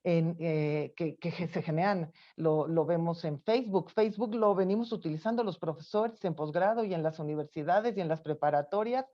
que se generan. Lo vemos en Facebook. Facebook lo venimos utilizando los profesores en posgrado y en las universidades y en las preparatorias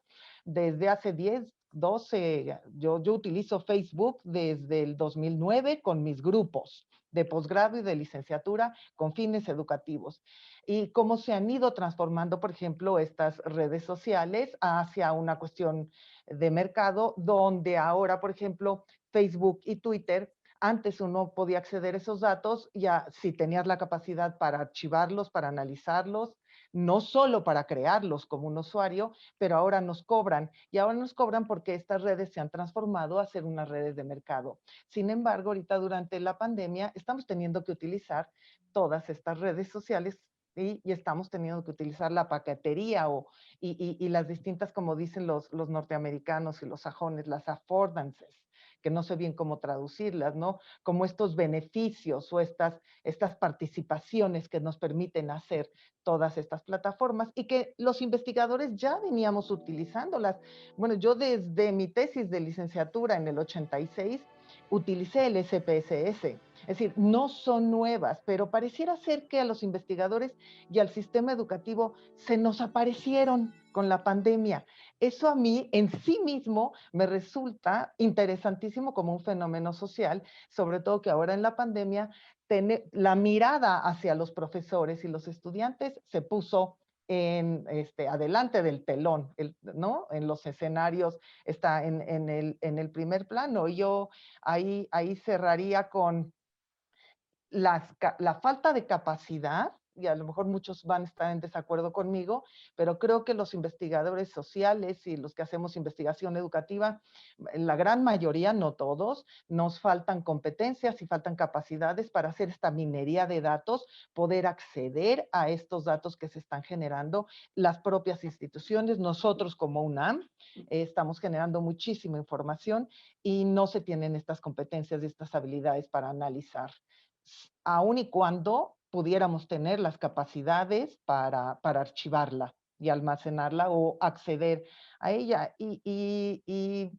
desde hace 10, 12. Yo utilizo Facebook desde el 2009 con mis grupos de posgrado y de licenciatura con fines educativos. Y cómo se han ido transformando, por ejemplo, estas redes sociales hacia una cuestión de mercado, donde ahora, por ejemplo, Facebook y Twitter Antes uno podía acceder a esos datos ya si tenías la capacidad para archivarlos, para analizarlos, no solo para crearlos como un usuario, pero ahora nos cobran. Y ahora nos cobran porque estas redes se han transformado a ser unas redes de mercado. Sin embargo, ahorita durante la pandemia estamos teniendo que utilizar todas estas redes sociales y estamos teniendo que utilizar la paquetería y las distintas, como dicen los norteamericanos y los sajones, las affordances, que no sé bien cómo traducirlas, ¿no? Como estos beneficios o estas participaciones que nos permiten hacer todas estas plataformas y que los investigadores ya veníamos utilizándolas. Bueno, yo desde mi tesis de licenciatura en el 86 utilicé el SPSS. Es decir, no son nuevas, pero pareciera ser que a los investigadores y al sistema educativo se nos aparecieron con la pandemia. Eso a mí en sí mismo me resulta interesantísimo como un fenómeno social, sobre todo que ahora en la pandemia la mirada hacia los profesores y los estudiantes se puso adelante del telón, ¿no? En los escenarios, está en el primer plano. Yo ahí cerraría con la falta de capacidad, y a lo mejor muchos van a estar en desacuerdo conmigo, pero creo que los investigadores sociales y los que hacemos investigación educativa, la gran mayoría, no todos, nos faltan competencias y faltan capacidades para hacer esta minería de datos, poder acceder a estos datos que se están generando, las propias instituciones, nosotros como UNAM, estamos generando muchísima información y no se tienen estas competencias y estas habilidades para analizar, aun y cuando pudiéramos tener las capacidades para archivarla y almacenarla o acceder a ella. Y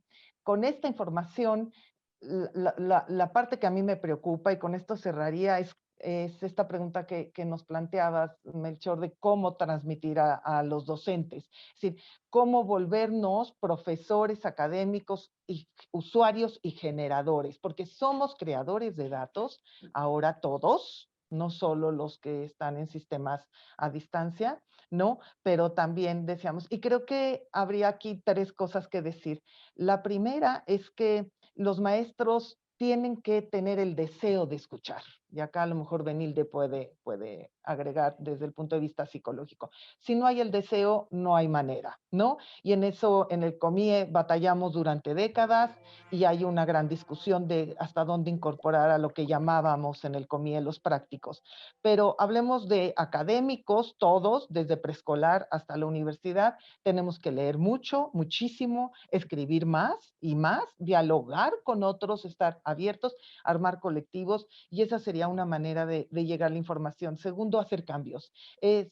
con esta información, la parte que a mí me preocupa, y con esto cerraría, es esta pregunta que nos planteabas, Melchor, de cómo transmitir a los docentes. Es decir, cómo volvernos profesores académicos y usuarios y generadores, porque somos creadores de datos, ahora todos, no solo los que están en sistemas a distancia, ¿no? Pero también decíamos, y creo que habría aquí 3 cosas que decir. La primera es que los maestros tienen que tener el deseo de escuchar. Y acá a lo mejor Benilde puede agregar desde el punto de vista psicológico. Si no hay el deseo, no hay manera, ¿no? Y en eso, en el COMIE, batallamos durante décadas y hay una gran discusión de hasta dónde incorporar a lo que llamábamos en el COMIE los prácticos. Pero hablemos de académicos, todos, desde preescolar hasta la universidad, tenemos que leer mucho, muchísimo, escribir más y más, dialogar con otros, estar abiertos, armar colectivos, y esa sería una manera de llegar a la información. Segundo, hacer cambios. Es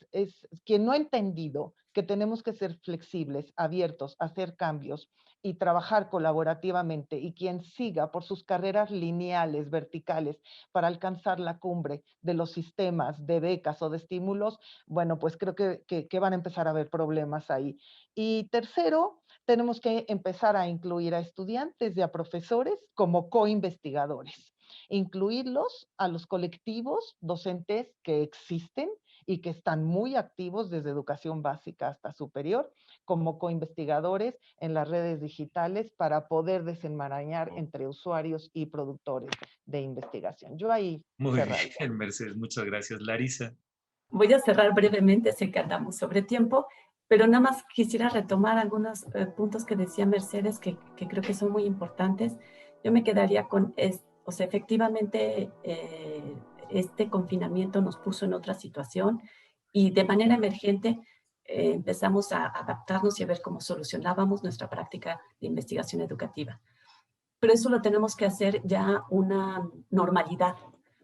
quien no ha entendido que tenemos que ser flexibles, abiertos, hacer cambios y trabajar colaborativamente, y quien siga por sus carreras lineales, verticales, para alcanzar la cumbre de los sistemas de becas o de estímulos, bueno, pues creo que van a empezar a haber problemas ahí. Y tercero, tenemos que empezar a incluir a estudiantes y a profesores como co-investigadores, incluirlos a los colectivos docentes que existen y que están muy activos desde educación básica hasta superior, como co-investigadores en las redes digitales para poder desenmarañar entre usuarios y productores de investigación. Yo ahí Muy cerraría. bien, Mercedes, muchas gracias. Larisa. Voy a cerrar brevemente, sé que andamos sobre tiempo, pero nada más quisiera retomar algunos puntos que decía Mercedes que creo que son muy importantes. Yo me quedaría con, o sea, efectivamente este confinamiento nos puso en otra situación y de manera emergente empezamos a adaptarnos y a ver cómo solucionábamos nuestra práctica de investigación educativa. Pero eso lo tenemos que hacer ya una normalidad,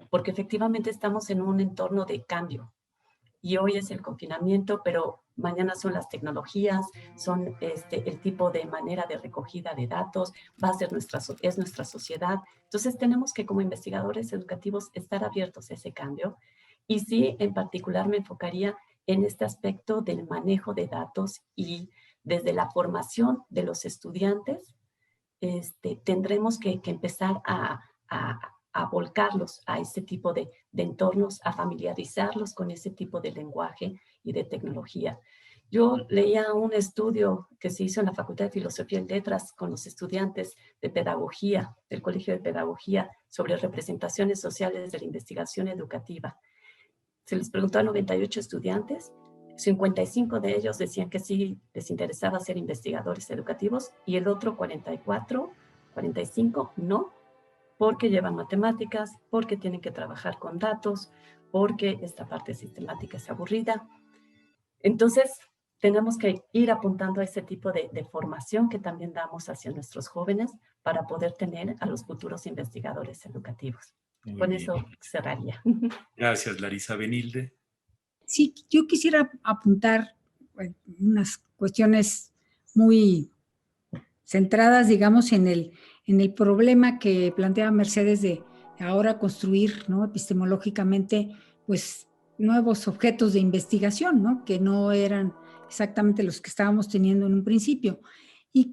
porque efectivamente estamos en un entorno de cambio. Y hoy es el confinamiento, pero mañana son las tecnologías, son el tipo de manera de recogida de datos, va a ser es nuestra sociedad. Entonces tenemos que como investigadores educativos estar abiertos a ese cambio. Y sí, en particular me enfocaría en este aspecto del manejo de datos, y desde la formación de los estudiantes tendremos que empezar a volcarlos a ese tipo de entornos, a familiarizarlos con ese tipo de lenguaje y de tecnología. Yo leía un estudio que se hizo en la Facultad de Filosofía y Letras con los estudiantes de Pedagogía, del Colegio de Pedagogía, sobre representaciones sociales de la investigación educativa. Se les preguntó a 98 estudiantes, 55 de ellos decían que sí les interesaba ser investigadores educativos y el otro 45 no, porque llevan matemáticas, porque tienen que trabajar con datos, porque esta parte sistemática es aburrida. Entonces, tenemos que ir apuntando a ese tipo de formación que también damos hacia nuestros jóvenes para poder tener a los futuros investigadores educativos. Con eso cerraría. Gracias, Larisa. Benilde. Sí, yo quisiera apuntar unas cuestiones muy centradas, digamos, en el problema que planteaba Mercedes de ahora construir, ¿no?, epistemológicamente, pues, nuevos objetos de investigación, ¿no?, que no eran exactamente los que estábamos teniendo en un principio.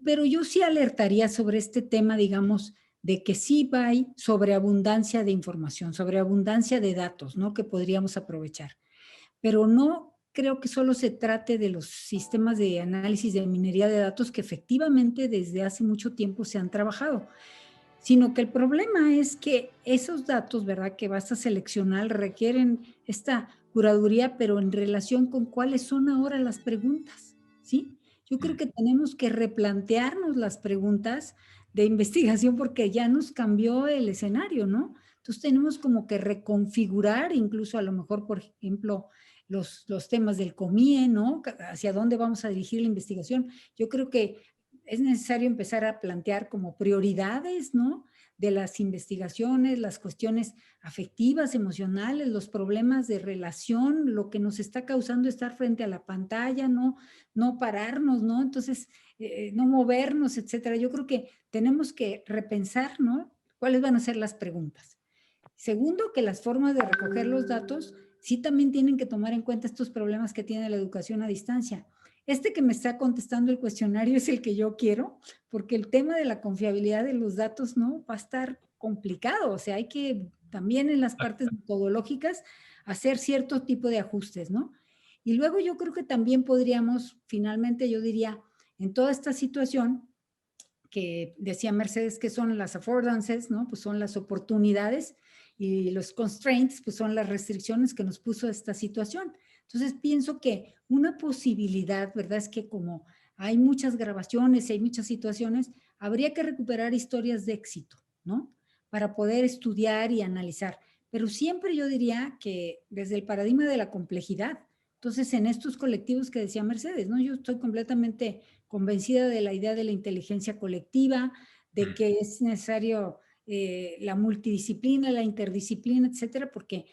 Pero yo sí alertaría sobre este tema, digamos, de que sí hay sobreabundancia de información, sobreabundancia de datos, ¿no?, que podríamos aprovechar. Pero no creo que solo se trate de los sistemas de análisis de minería de datos que efectivamente desde hace mucho tiempo se han trabajado, sino que el problema es que esos datos, ¿verdad?, que vas a seleccionar requieren esta curaduría, pero en relación con cuáles son ahora las preguntas, ¿sí? Yo creo que tenemos que replantearnos las preguntas de investigación porque ya nos cambió el escenario, ¿no? Entonces tenemos como que reconfigurar, incluso a lo mejor, por ejemplo, los temas del COMIE, ¿no? Hacia dónde vamos a dirigir la investigación. Yo creo que es necesario empezar a plantear como prioridades, ¿no?, de las investigaciones, las cuestiones afectivas, emocionales, los problemas de relación, lo que nos está causando estar frente a la pantalla, no pararnos, ¿no? Entonces, no movernos, etcétera. Yo creo que tenemos que repensar, ¿no?, cuáles van a ser las preguntas. Segundo, que las formas de recoger los datos sí también tienen que tomar en cuenta estos problemas que tiene la educación a distancia. Este que me está contestando el cuestionario es el que yo quiero, porque el tema de la confiabilidad de los datos, ¿no?, va a estar complicado. O sea, hay que también en las partes metodológicas hacer cierto tipo de ajustes, ¿no? Y luego yo creo que también podríamos, finalmente yo diría, en toda esta situación, que decía Mercedes que son las affordances, ¿no?, pues son las oportunidades, y los constraints, pues son las restricciones que nos puso esta situación. Entonces pienso que una posibilidad, ¿verdad?, es que como hay muchas grabaciones y hay muchas situaciones, habría que recuperar historias de éxito, ¿no?, para poder estudiar y analizar. Pero siempre yo diría que desde el paradigma de la complejidad. Entonces, en estos colectivos que decía Mercedes, ¿no?, yo estoy completamente convencida de la idea de la inteligencia colectiva, de que es necesario la multidisciplina, la interdisciplina, etcétera, porque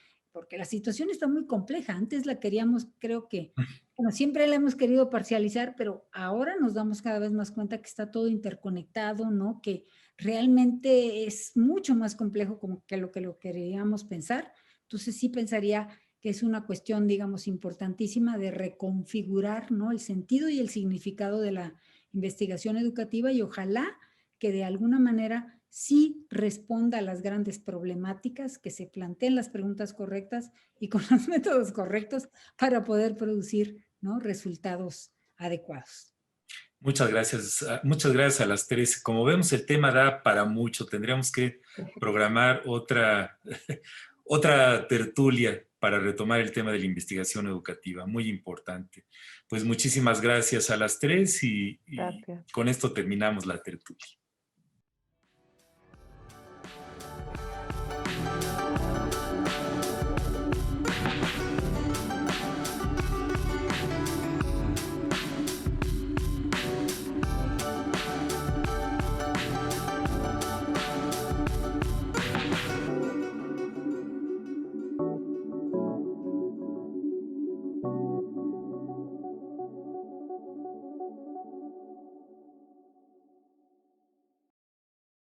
la situación está muy compleja. Antes la queríamos, creo que, bueno, siempre la hemos querido parcializar, pero ahora nos damos cada vez más cuenta que está todo interconectado, ¿no?, que realmente es mucho más complejo como que lo queríamos pensar. Entonces sí pensaría que es una cuestión, digamos, importantísima de reconfigurar, ¿no?, el sentido y el significado de la investigación educativa, y ojalá que de alguna manera sí responda a las grandes problemáticas, que se planteen las preguntas correctas y con los métodos correctos para poder producir, ¿no?, resultados adecuados. Muchas gracias a las tres. Como vemos, el tema da para mucho. Tendríamos que programar otra tertulia para retomar el tema de la investigación educativa, muy importante. Pues muchísimas gracias a las tres y con esto terminamos la tertulia.